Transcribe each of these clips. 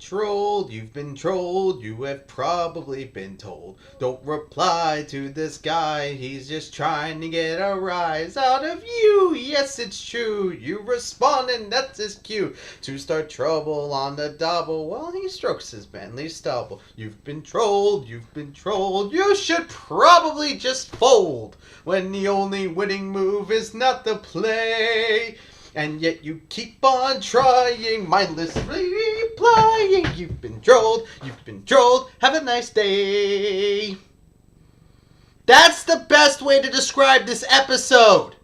trolled, you've been trolled, you have probably been told. Don't reply to this guy, he's just trying to get a rise out of you. Yes, it's true, you respond and that's his cue to start trouble on the double while he strokes his manly stubble. You've been trolled, you should probably just fold when the only winning move is not the play. And yet you keep on trying, mindlessly replying. You've been trolled, have a nice day. That's the best way to describe this episode.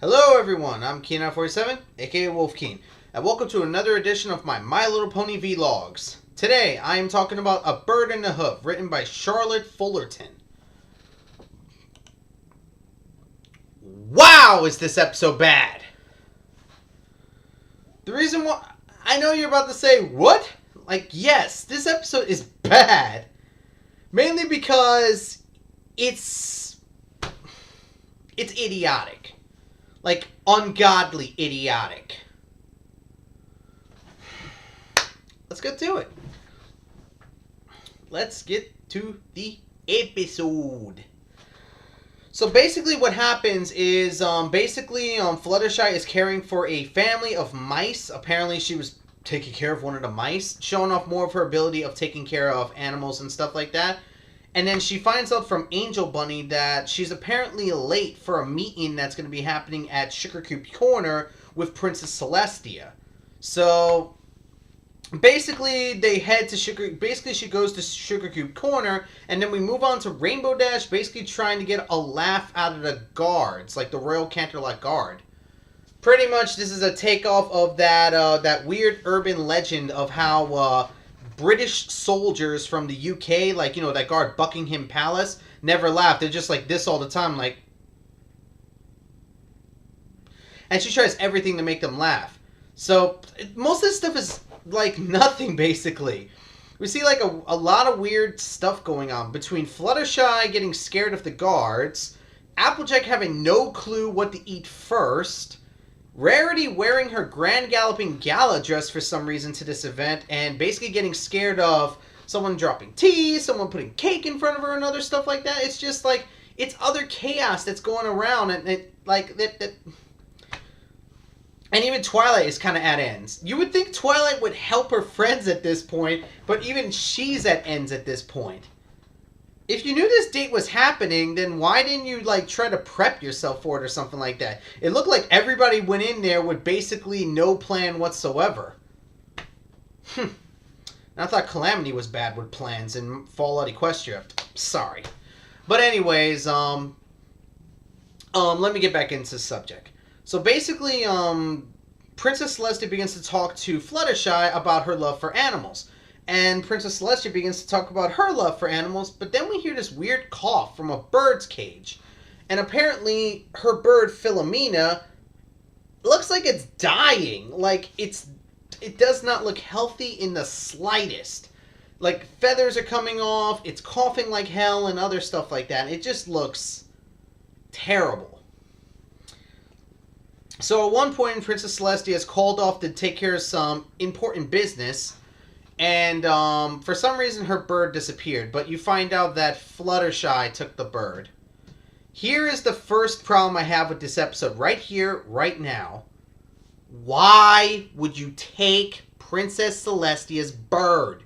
Hello everyone, I'm Keen47, aka Wolfkeen, and welcome to another edition of my Little Pony vlogs. Today I am talking about A Bird and a Hoof, written by Charlotte Fullerton. Wow, is this episode bad? The reason why... I know you're about to say, what? Like, yes, this episode is bad. Mainly because it's idiotic. Like, ungodly idiotic. Let's get to it. Let's get to the episode. So basically what happens is, Fluttershy is caring for a family of mice. Apparently she was taking care of one of the mice, showing off more of her ability of taking care of animals and stuff like that. And then she finds out from Angel Bunny that she's apparently late for a meeting that's going to be happening at Sugar Cube Corner with Princess Celestia. So basically, they head to she goes to Sugar Cube Corner, and then we move on to Rainbow Dash, basically trying to get a laugh out of the guards, like the Royal Canterlot Guard. Pretty much, this is a takeoff of that weird urban legend of how British soldiers from the UK, like, you know, that guard Buckingham Palace, never laugh. They're just like this all the time, like... And she tries everything to make them laugh. So, most of this stuff is like nothing, basically. We see like a lot of weird stuff going on between Fluttershy getting scared of the guards, Applejack having no clue what to eat first, Rarity wearing her Grand Galloping Gala dress for some reason to this event, and basically getting scared of someone dropping tea, someone putting cake in front of her and other stuff like that. It's just like, it's other chaos that's going around, and and even Twilight is kind of at ends. You would think Twilight would help her friends at this point, but even she's at ends at this point. If you knew this date was happening, then why didn't you, like, try to prep yourself for it or something like that? It looked like everybody went in there with basically no plan whatsoever. I thought Calamity was bad with plans and Fallout Equestria. Sorry. But anyways, let me get back into the subject. So basically, Princess Celestia begins to talk to Fluttershy about her love for animals. And Princess Celestia begins to talk about her love for animals, but then we hear this weird cough from a bird's cage. And apparently, her bird, Philomena, looks like it's dying. Like, it does not look healthy in the slightest. Like, feathers are coming off, it's coughing like hell, and other stuff like that. It just looks terrible. So at one point, Princess Celestia is called off to take care of some important business, and for some reason her bird disappeared, but you find out that Fluttershy took the bird. Here is the first problem I have with this episode, right here, right now. Why would you take Princess Celestia's bird?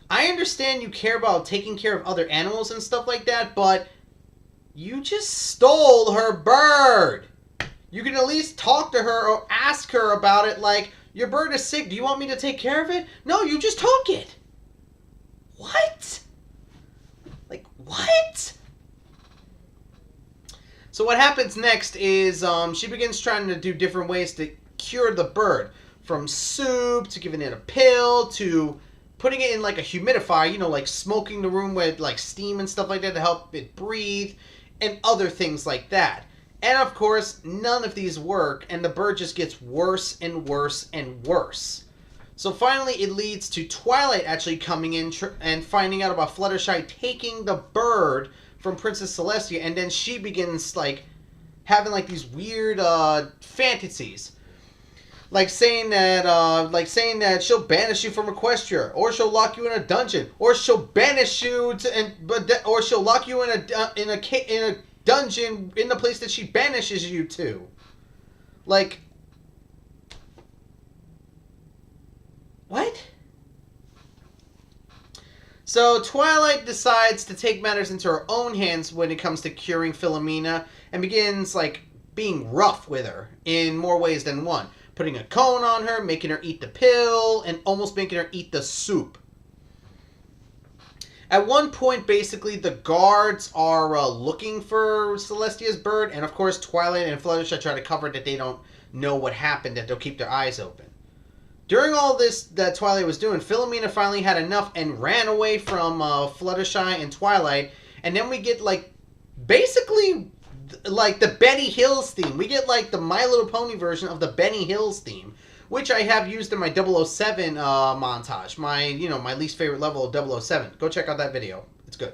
I understand you care about taking care of other animals and stuff like that, but you just stole her bird. You can at least talk to her or ask her about it, like, your bird is sick, do you want me to take care of it? No, you just took it. What? Like, what? So what happens next is she begins trying to do different ways to cure the bird. From soup, to giving it a pill, to putting it in like a humidifier, you know, like smoking the room with like steam and stuff like that to help it breathe, and other things like that. And of course, none of these work, and the bird just gets worse and worse and worse. So finally, it leads to Twilight actually coming in and finding out about Fluttershy taking the bird from Princess Celestia, and then she begins, like, having like these weird fantasies. Like saying that she'll banish you from Equestria, or she'll lock you in a dungeon, or she'll banish you or she'll lock you in a dungeon in the place that she banishes you to. Like, what? So Twilight decides to take matters into her own hands when it comes to curing Philomena, and begins like being rough with her in more ways than one. Putting a cone on her, making her eat the pill, and almost making her eat the soup. At one point, basically, the guards are looking for Celestia's bird, and of course, Twilight and Fluttershy try to cover that they don't know what happened, that they'll keep their eyes open. During all this that Twilight was doing, Philomena finally had enough and ran away from Fluttershy and Twilight, and then we get, like, basically like the Benny Hills theme. We get like the My Little Pony version of the Benny Hills theme, which I have used in my 007 montage. My least favorite level of 007. Go check out that video. It's good.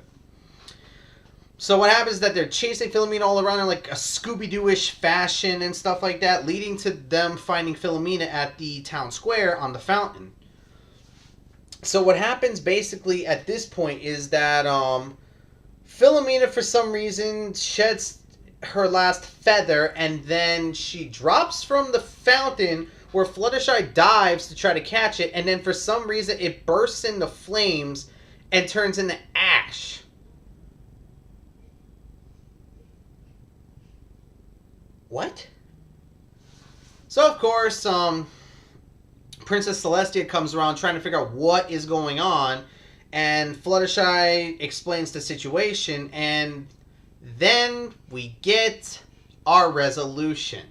So what happens is that they're chasing Philomena all around in like a Scooby-Doo-ish fashion and stuff like that, leading to them finding Philomena at the town square on the fountain. So what happens basically at this point is that Philomena, for some reason, sheds her last feather, and then she drops from the fountain where Fluttershy dives to try to catch it, and then for some reason it bursts into flames and turns into ash. What? So of course, Princess Celestia comes around trying to figure out what is going on, and Fluttershy explains the situation, and then we get our resolution.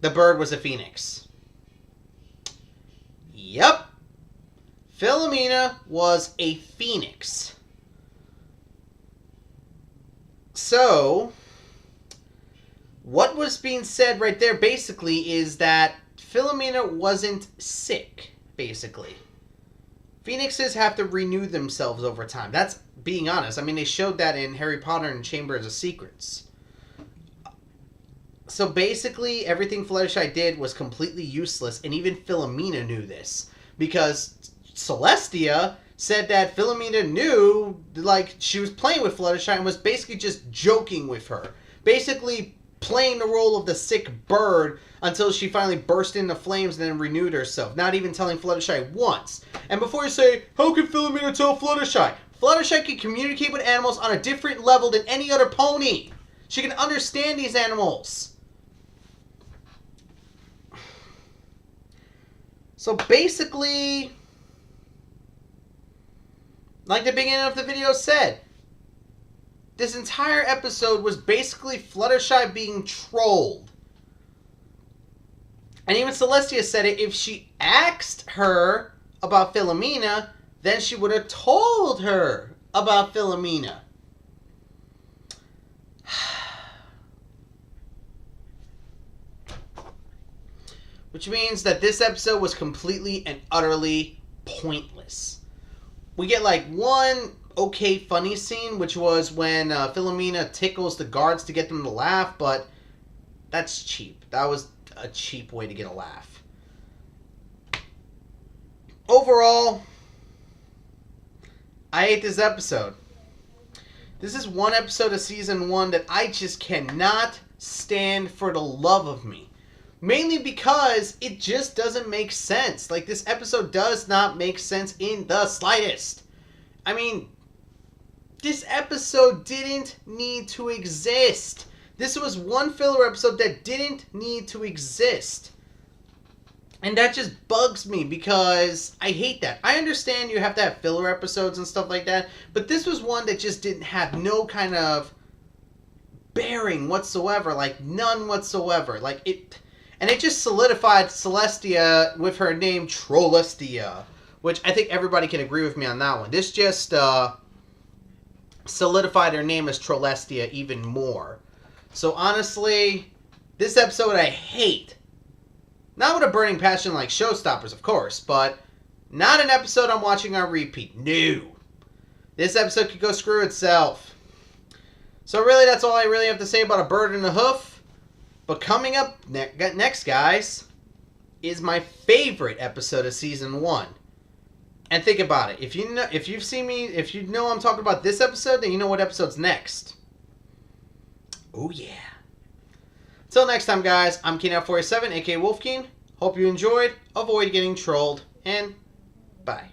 The bird was a phoenix. Yep. Philomena was a phoenix. So, what was being said right there basically is that Philomena wasn't sick, basically. Phoenixes have to renew themselves over time. That's being honest. I mean, they showed that in Harry Potter and Chambers of Secrets. So basically, everything Fluttershy did was completely useless, and even Philomena knew this. Because Celestia said that Philomena knew, like, she was playing with Fluttershy and was basically just joking with her. Basically playing the role of the sick bird until she finally burst into flames and then renewed herself. Not even telling Fluttershy once. And before you say, how can Philomena tell Fluttershy? Fluttershy can communicate with animals on a different level than any other pony. She can understand these animals. So basically, like the beginning of the video said, this entire episode was basically Fluttershy being trolled. And even Celestia said it, if she asked her about Philomena, then she would have told her about Philomena. Which means that this episode was completely and utterly pointless. We get like one okay funny scene, which was when Philomena tickles the guards to get them to laugh, but that's cheap. That was a cheap way to get a laugh. Overall, I hate this episode. This is one episode of Season 1 that I just cannot stand for the love of me. Mainly because it just doesn't make sense. Like, this episode does not make sense in the slightest. I mean, this episode didn't need to exist. This was one filler episode that didn't need to exist. And that just bugs me because I hate that. I understand you have to have filler episodes and stuff like that, but this was one that just didn't have no kind of bearing whatsoever. Like, none whatsoever. Like, it... And it just solidified Celestia with her name Trollestia, which I think everybody can agree with me on that one. This just solidified her name as Trollestia even more. So honestly, this episode I hate. Not with a burning passion like Showstoppers, of course, but not an episode I'm watching on repeat. No. This episode could go screw itself. So really, that's all I really have to say about A Bird and a Hoof. But coming up next, guys, is my favorite episode of season 1. And think about it. If you've seen me, if you know I'm talking about this episode, then you know what episode's next. Oh yeah. Till next time, guys, I'm Keen47, aka Wolfkeen. Hope you enjoyed. Avoid getting trolled, and bye.